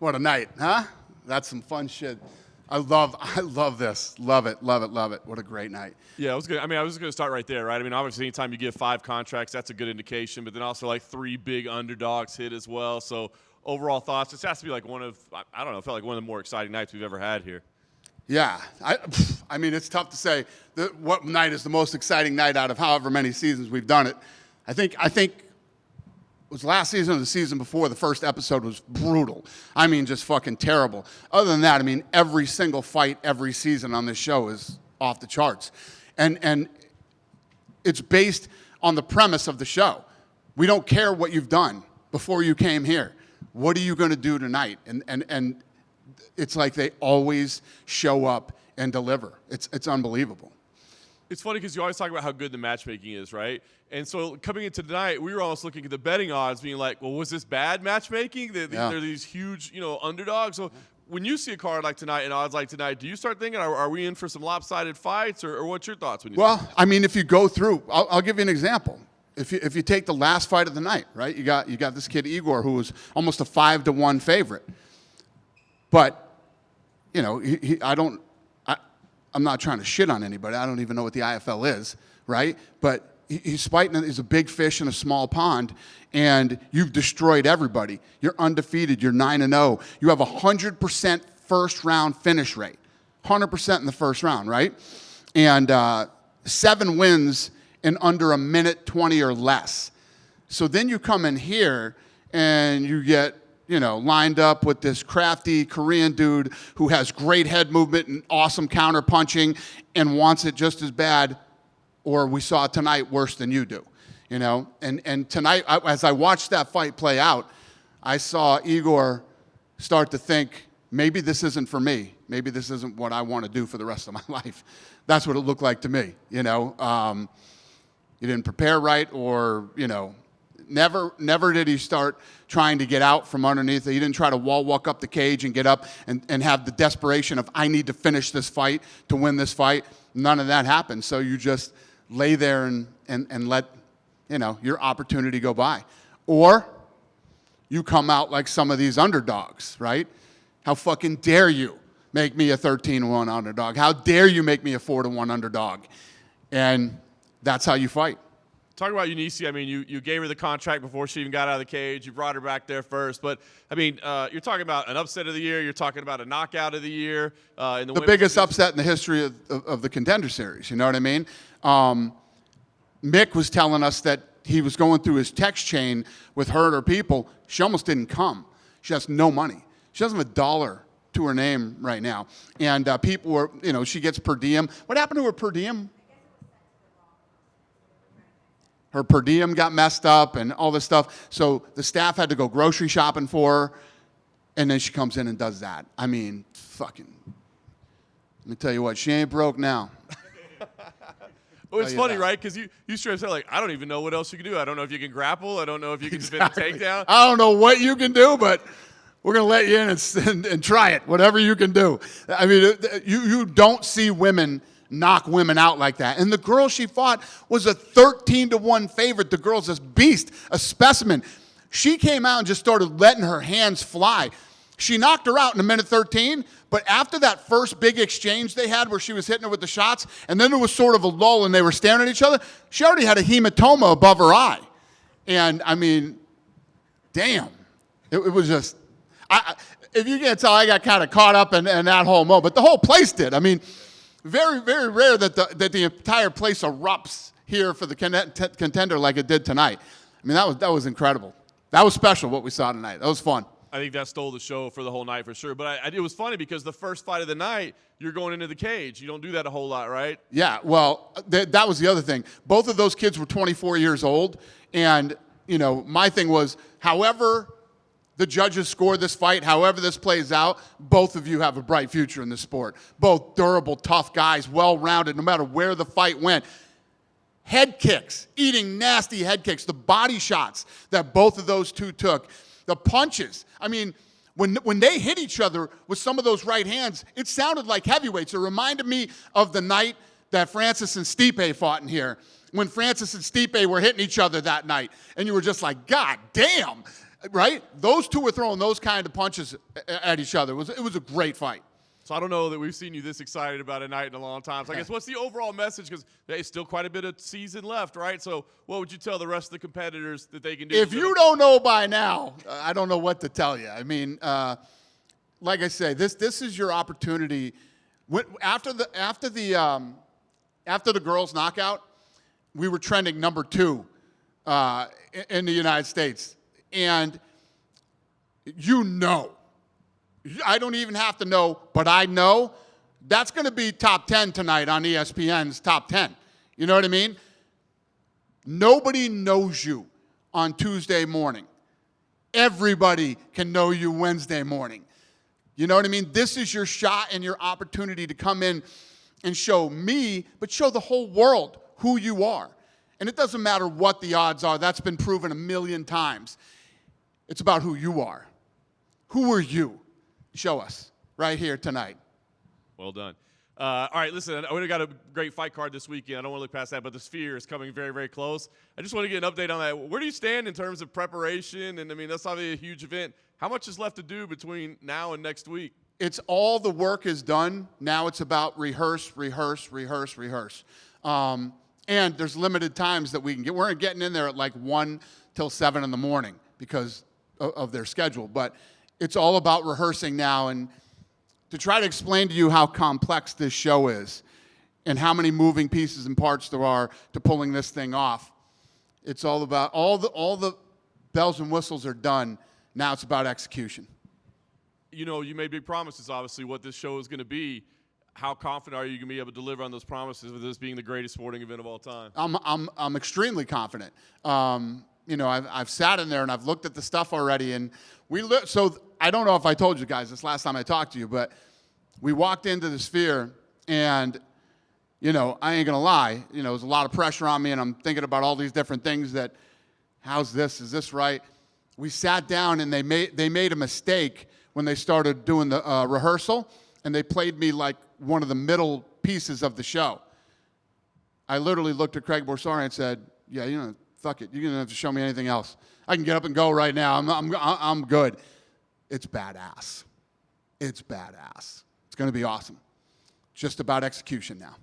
What a night, huh? That's some fun shit. I love this. Love it. What a great night. Yeah, I was just going to start right there, right? I mean, obviously, anytime you give 5 contracts, that's a good indication. But then also, like, 3 big underdogs hit as well. So, overall thoughts? This has to be like one of, I don't know, it felt like one of the more exciting nights we've ever had here. Yeah. I mean, it's tough to say what night is the most exciting night out of however many seasons we've done it. I think it was last season or the season before, the first episode was brutal. I mean, just fucking terrible. Other than that, I mean, every single fight, every season on this show is off the charts. And it's based on the premise of the show. We don't care what you've done before you came here. What are you going to do tonight? And it's like they always show up and deliver. It's unbelievable. It's funny because you always talk about how good the matchmaking is, right? And so coming into tonight, we were almost looking at the betting odds, being like, well, was this bad matchmaking? They're these huge, underdogs. So when you see a card like tonight and odds like tonight, do you start thinking, are we in for some lopsided fights, or what's your thoughts? Well, I mean, if you go through, I'll give you an example. If you take the last fight of the night, right? You got this kid Igor who was almost a 5-1 favorite, but I'm not trying to shit on anybody. I don't even know what the IFL is, right? But he's fighting. He's a big fish in a small pond, and you've destroyed everybody. You're undefeated. You're 9-0. You have 100% first round finish rate, 100% in the first round, right? And 7 wins in under a minute 20 or less. So then you come in here and you get lined up with this crafty Korean dude who has great head movement and awesome counter punching and wants it just as bad, or we saw tonight, worse than you do, And tonight, as I watched that fight play out, I saw Igor start to think, maybe this isn't for me. Maybe this isn't what I want to do for the rest of my life. That's what it looked like to me, You didn't prepare right, or, Never did he start trying to get out from underneath it. He didn't try to wall walk up the cage and get up and have the desperation of, I need to finish this fight to win this fight. None of that happened. So you just lay there and let, your opportunity go by. Or you come out like some of these underdogs, right? How fucking dare you make me a 13-1 underdog? How dare you make me a 4-1 underdog? And that's how you fight. Talking about Eunice, I mean, you gave her the contract before she even got out of the cage. You brought her back there first. But, I mean, you're talking about an upset of the year. You're talking about a knockout of the year. The biggest upset in the history of the Contender Series, you know what I mean? Mick was telling us that he was going through his text chain with her and her people. She almost didn't come. She has no money. She doesn't have $1 to her name right now. And people were, she gets per diem. What happened to her per diem? Her per diem got messed up and all this stuff. So the staff had to go grocery shopping for her. And then she comes in and does that. I mean, fucking, let me tell you what, she ain't broke now. Well, it's funny, right? Because you straight up said, like, I don't even know what else you can do. I don't know if you can grapple. I don't know if you can spin a takedown. I don't know what you can do, but we're going to let you in and try it, whatever you can do. I mean, you don't see women knock women out like that. And the girl she fought was a 13-1 favorite. The girl's this beast, a specimen. She came out and just started letting her hands fly. She knocked her out in a minute 13, but after that first big exchange they had where she was hitting her with the shots, and then there was sort of a lull and they were staring at each other, she already had a hematoma above her eye. And, I mean, damn. It was just, if you can't tell, I got kind of caught up in that whole moment. But the whole place did. I mean, very, very rare that the entire place erupts here for the contender like it did tonight. I mean, that was incredible. That was special, what we saw tonight. That was fun. I think that stole the show for the whole night for sure. But it was funny because the first fight of the night, you're going into the cage. You don't do that a whole lot, right? Yeah, well, that was the other thing. Both of those kids were 24 years old. And, my thing was, however the judges score this fight, however this plays out, both of you have a bright future in this sport. Both durable, tough guys, well-rounded, no matter where the fight went. Head kicks, eating nasty head kicks, the body shots that both of those two took, the punches. I mean, when they hit each other with some of those right hands, it sounded like heavyweights. It reminded me of the night that Francis and Stipe fought in here, when Francis and Stipe were hitting each other that night. And you were just like, God damn. right? Those two were throwing those kind of punches at each other. It was a great fight. So I don't know that we've seen you this excited about a night in a long time. So I guess what's the overall message? Because there's still quite a bit of season left, right? So what would you tell the rest of the competitors that they can do? If you don't know by now, I don't know what to tell you. I mean, like I say, this is your opportunity. After the girls' knockout, we were trending number 2 in the United States, and I don't even have to know, but I know that's going to be top 10 tonight on ESPN's top 10. You know what I mean? Nobody knows you on Tuesday morning. Everybody can know you Wednesday morning. You know what I mean? This is your shot and your opportunity to come in and show me, but show the whole world who you are. And it doesn't matter what the odds are. That's been proven a million times. It's about who you are. Who are you? Show us right here tonight. Well done. All right, listen, we got a great fight card this weekend. I don't want to look past that, but the Sphere is coming very, very close. I just want to get an update on that. Where do you stand in terms of preparation? And, I mean, that's obviously a huge event. How much is left to do between now and next week? It's all the work is done. Now it's about rehearse. And there's limited times that we can get. We're getting in there at like 1 till 7 in the morning because of their schedule. But it's all about rehearsing now. And to try to explain to you how complex this show is and how many moving pieces and parts there are to pulling this thing off, it's all about all the bells and whistles are done. Now it's about execution. You know, you made big promises, obviously, what this show is going to be. How confident are you going to be able to deliver on those promises with this being the greatest sporting event of all time? I'm extremely confident. You know, I've sat in there and I've looked at the stuff already, and so I don't know if I told you guys this last time I talked to you, but we walked into the Sphere, and you know, I ain't gonna lie, you know, there's a lot of pressure on me, and I'm thinking about all these different things that, how's this? Is this right? We sat down, and they made a mistake when they started doing the rehearsal, and they played me like one of the middle pieces of the show. I literally looked at Craig Borsari and said, yeah, you know, fuck it. You're going to have to show me anything else. I can get up and go right now. I'm good. It's badass. It's badass. It's going to be awesome. Just about execution now.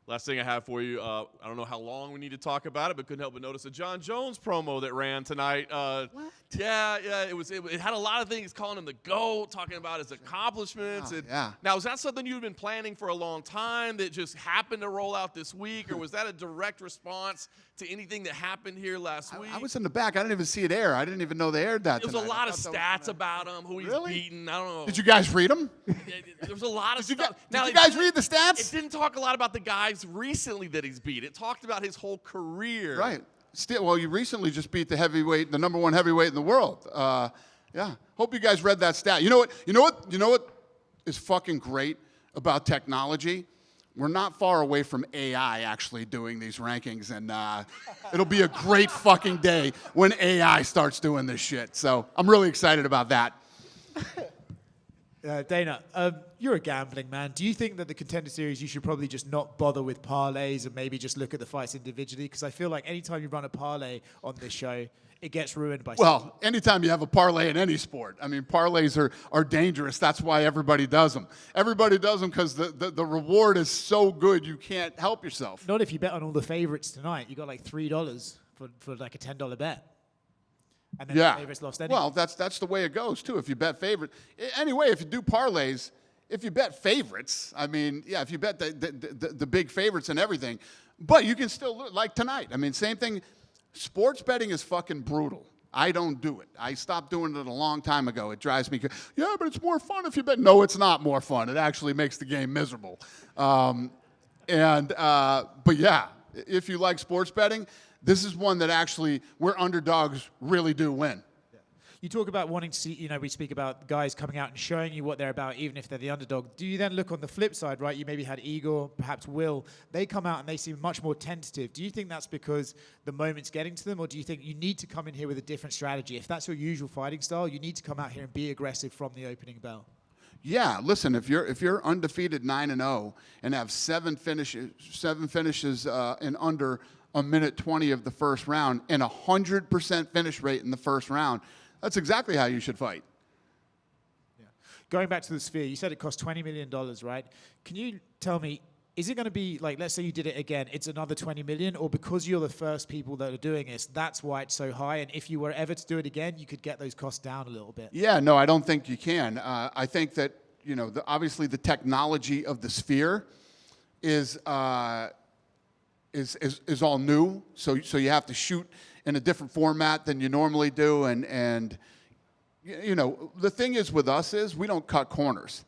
Last thing I have for you, I don't know how long we need to talk about it, but couldn't help but notice a Jon Jones promo that ran tonight. What? Yeah, it had a lot of things calling him the GOAT, talking about his accomplishments. Oh, yeah. Now, is that something you've been planning for a long time that just happened to roll out this week, or was that a direct response to anything that happened here last week? I was in the back. I didn't even see it air. I didn't even know they aired that There was tonight. a lot of stats about him, who he's Really? beaten. I don't know. Did you guys read them? There was a lot of stuff. Did you guys read the It stats? didn't talk a lot about the guys recently that he's beat. It talked about his whole career. Right. Still, well, you recently just beat the number 1 heavyweight in the world. Yeah. Hope you guys read that stat. You know what is fucking great about technology? We're not far away from AI actually doing these rankings, and it'll be a great fucking day when AI starts doing this shit. So I'm really excited about that. Dana, you're a gambling man. Do you think that the Contender Series, you should probably just not bother with parlays and maybe just look at the fights individually? Because I feel like anytime you run a parlay on this show, it gets ruined by Well, anytime you have a parlay in any sport. I mean, parlays are dangerous. That's why everybody does them. Everybody does them because the reward is so good you can't help yourself. Not if you bet on all the favorites tonight. You got like $3 for like a $10 bet. And then the favorites lost anyway. Well, that's the way it goes, too. If you bet favorites. Anyway, if you do parlays, if you bet favorites, I mean, yeah, if you bet the big favorites and everything, but you can still, like tonight. I mean, same thing. Sports betting is fucking brutal. I don't do it. I stopped doing it a long time ago. It drives me, yeah, but it's more fun if you bet. No, it's not more fun. It actually makes the game miserable. But yeah, if you like sports betting, this is one that actually, where underdogs really do win. You talk about wanting to see, you know, we speak about guys coming out and showing you what they're about, even if they're the underdog. Do you then look on the flip side, right? You maybe had Igor, perhaps Will. They come out and they seem much more tentative. Do you think that's because the moment's getting to them, or do you think you need to come in here with a different strategy? If that's your usual fighting style, you need to come out here and be aggressive from the opening bell. Yeah, listen, if you're undefeated 9-0 and have seven finishes in under a minute 20 of the first round and 100% finish rate in the first round, That's exactly how you should fight. Going back to the Sphere, you said it cost $20 million, right? Can you tell me, is it going to be like, let's say you did it again, it's another 20 million, or because you're the first people that are doing this, that's why it's so high? And if you were ever to do it again, you could get those costs down a little bit. Yeah, no, I don't think you can. I think that, you know, obviously the technology of the Sphere is all new. So you have to shoot in a different format than you normally do, and you know, the thing is with us is we don't cut corners.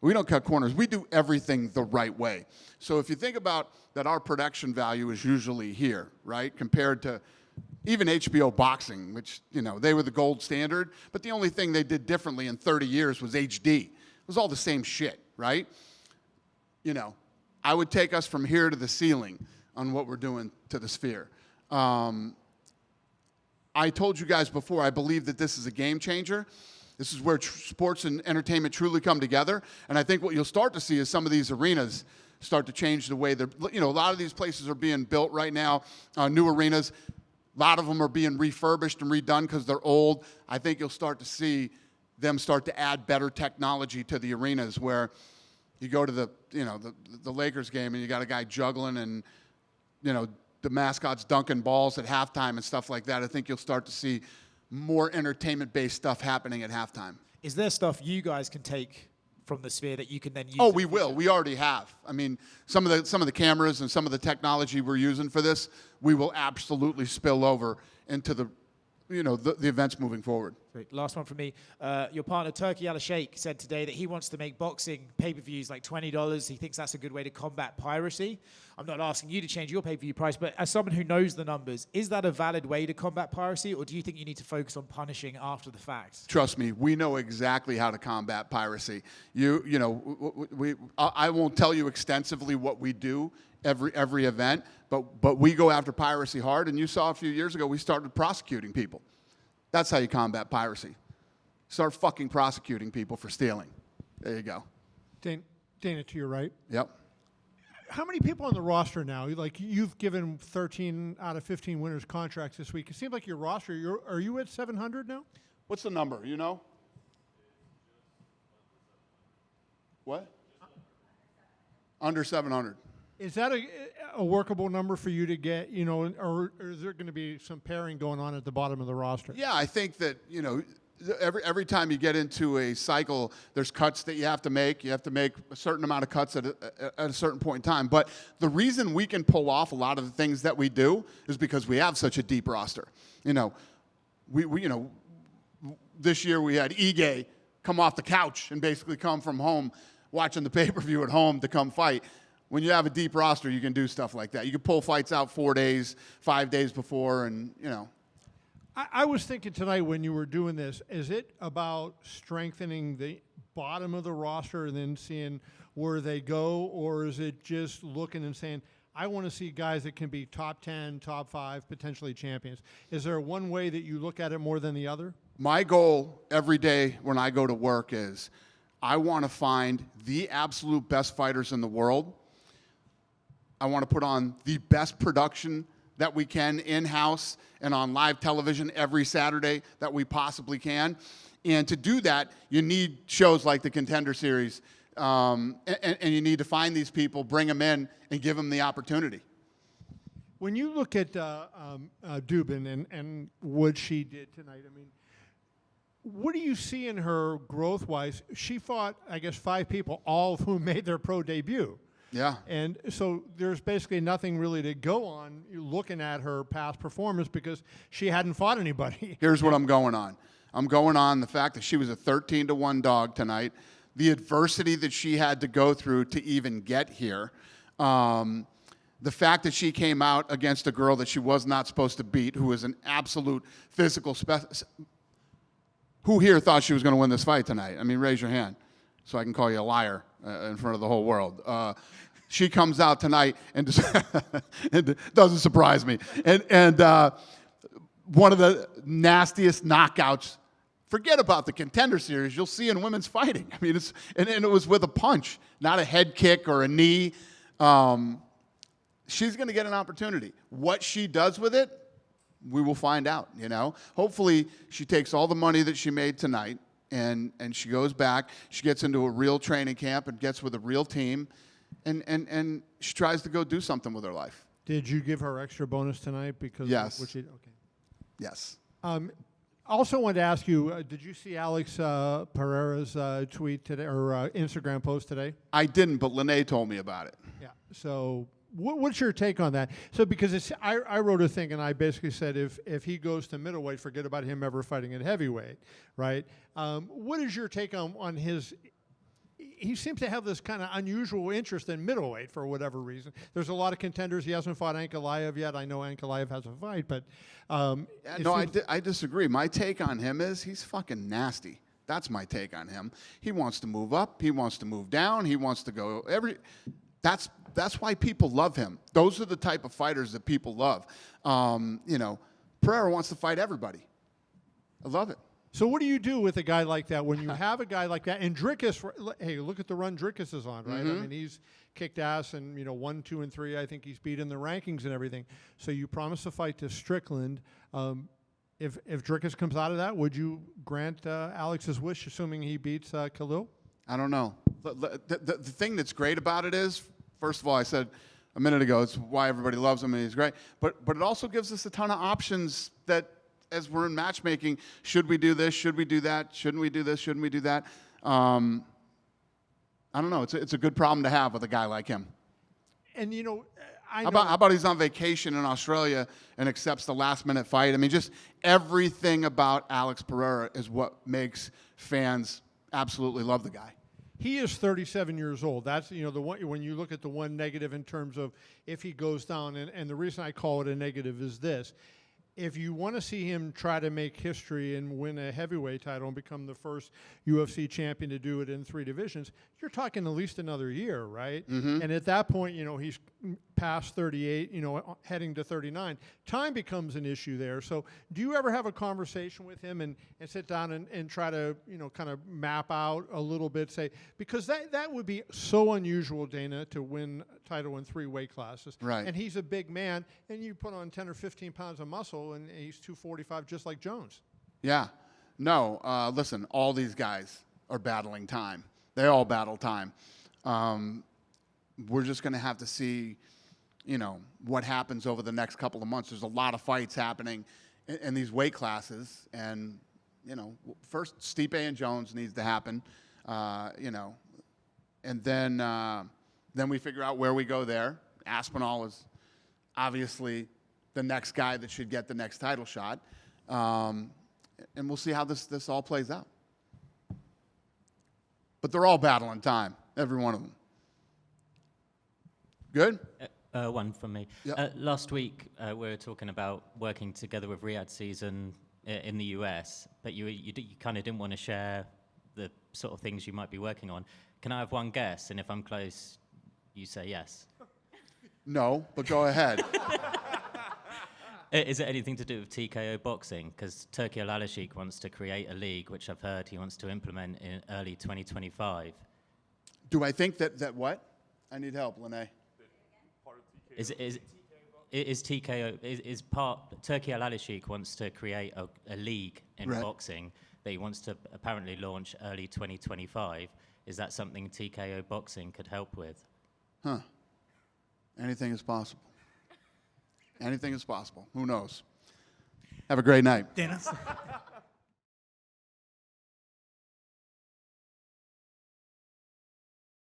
We don't cut corners. We do everything the right way. So if you think about that, our production value is usually here, right? Compared to even HBO boxing, which, you know, they were the gold standard, but the only thing they did differently in 30 years was HD. It was all the same shit, right? You know, I would take us from here to the ceiling on what we're doing to the Sphere. I told you guys before, I believe that this is a game changer. This is where sports and entertainment truly come together. And I think what you'll start to see is some of these arenas start to change the way they're, you know, a lot of these places are being built right now, new arenas. A lot of them are being refurbished and redone because they're old. I think you'll start to see them start to add better technology to the arenas where you go to the, you know, the Lakers game and you got a guy juggling and, you know, the mascots dunking balls at halftime and stuff like that. I think you'll start to see more entertainment-based stuff happening at halftime. Is there stuff you guys can take from the Sphere that you can then use? Oh, we will. We already have. I mean, some of the cameras and some of the technology we're using for this, we will absolutely spill over into the, you know, the events moving forward. Great. Last one from me. Your partner, Turkey Al-Sheikh, said today that he wants to make boxing pay-per-views like $20. He thinks that's a good way to combat piracy. I'm not asking you to change your pay-per-view price, but as someone who knows the numbers, is that a valid way to combat piracy, or do you think you need to focus on punishing after the fact? Trust me, we know exactly how to combat piracy. You know, I won't tell you extensively what we do every event, but we go after piracy hard. And you saw a few years ago, we started prosecuting people. That's how you combat piracy. Start fucking prosecuting people for stealing. There you go. Dana, to your right. Yep. How many people on the roster now? Like, you've given 13 out of 15 winners contracts this week. It seems like your roster, are you at 700 now? What's the number, you know? What? Under 700. Is that a workable number for you to get, you know, or is there going to be some pairing going on at the bottom of the roster? Yeah, I think that, you know, every time you get into a cycle, there's cuts that you have to make. You have to make a certain amount of cuts at a certain point in time. But the reason we can pull off a lot of the things that we do is because we have such a deep roster. You know, we you know, this year we had Ige come off the couch and basically come from home watching the pay-per-view at home to come fight. When you have a deep roster, you can do stuff like that. You can pull fights out 4 days, 5 days before, and, you know. I was thinking tonight when you were doing this, is it about strengthening the bottom of the roster and then seeing where they go, or is it just looking and saying, I want to see guys that can be top 10, top 5, potentially champions? Is there one way that you look at it more than the other? My goal every day when I go to work is I want to find the absolute best fighters in the world. I want to put on the best production that we can in-house and on live television every Saturday that we possibly can. And to do that, you need shows like the Contender Series, and you need to find these people, bring them in, and give them the opportunity. When you look at Dubin and what she did tonight, I mean, what do you see in her growth-wise? She fought, I guess, 5 people, all of whom made their pro debut. Yeah. And so there's basically nothing really to go on looking at her past performance because she hadn't fought anybody. Here's what I'm going on. I'm going on the fact that she was a 13-1 dog tonight, the adversity that she had to go through to even get here, the fact that she came out against a girl that she was not supposed to beat, who is an absolute physical Who here thought she was going to win this fight tonight? I mean, raise your hand so I can call you a liar in front of the whole world. She comes out tonight and it doesn't surprise me. And one of the nastiest knockouts. Forget about the Contender Series. You'll see in women's fighting. I mean, and it was with a punch, not a head kick or a knee. She's going to get an opportunity. What she does with it, we will find out, you know. Hopefully she takes all the money that she made tonight and she goes back, she gets into a real training camp and gets with a real team and she tries to go do something with her life. Did you give her extra bonus tonight? Because Yes. okay. Yes. Also wanted to ask you, did you see Alex Pereira's tweet today or Instagram post today? I didn't, but Lene told me about it. Yeah. So what's your take on that? So because I wrote a thing and I basically said if he goes to middleweight, forget about him ever fighting at heavyweight, right? What is your take on his? He seems to have this kind of unusual interest in middleweight for whatever reason. There's a lot of contenders. He hasn't fought Ankalaev yet. I know Ankalaev has a fight, but I disagree. My take on him is he's fucking nasty. That's my take on him. He wants to move up. He wants to move down. He wants to go That's why people love him. Those are the type of fighters that people love. You know, Pereira wants to fight everybody. I love it. So what do you do with a guy like that when you have a guy like that? And Dricus, hey, look at the run Dricus is on, right? I mean, he's kicked ass and, 1, 2, and 3. I think he's beat in the rankings and everything. So you promise a fight to Strickland. If Dricus comes out of that, would you grant Alex's wish, assuming he beats Callout? I don't know. The thing that's great about it is, first of all, I said a minute ago, it's why everybody loves him and he's great. But it also gives us a ton of options that, as we're in matchmaking, should we do this? Should we do that? Shouldn't we do this? Shouldn't we do that? I don't know. It's a good problem to have with a guy like him. And I How know about he's on vacation in Australia and accepts the last-minute fight? I mean, just everything about Alex Pereira is what makes fans absolutely love the guy. he is 37 years old. That's the one when you look at the one negative in terms of if he goes down, and the reason I call it a negative is this. If you want to see him try to make history and win a heavyweight title and become the first UFC champion to do it in 3 divisions, you're talking at least another year, right? And at that point, he's past 38, heading to 39. Time becomes an issue there. So do you ever have a conversation with him and sit down and try to, kind of map out a little bit, say, because that would be so unusual, Dana, to win a title in 3 weight classes. Right. And he's a big man, and you put on 10 or 15 pounds of muscle, and he's 245 just like Jones. Yeah. No, listen, all these guys are battling time. They all battle time. We're just going to have to see, what happens over the next couple of months. There's a lot of fights happening in these weight classes. And, first Stipe and Jones needs to happen, and then we figure out where we go there. Aspinall is obviously the next guy that should get the next title shot. And we'll see how this all plays out. But they're all battling time, every one of them. Good? One from me. Yep. Last week, we were talking about working together with Riyadh Season in the US, but you kind of didn't want to share the sort of things you might be working on. Can I have one guess? And if I'm close, you say yes. No, but go ahead. Is it anything to do with TKO boxing? Because Turki Al-Alashik wants to create a league, which I've heard he wants to implement in early 2025. Do I think that what? I need help, Lene. Is Turki Al-Alashik wants to create a league in Right. boxing that he wants to apparently launch early 2025. Is that something TKO boxing could help with? Huh. Anything is possible. Anything is possible. Who knows? Have a great night. Dana.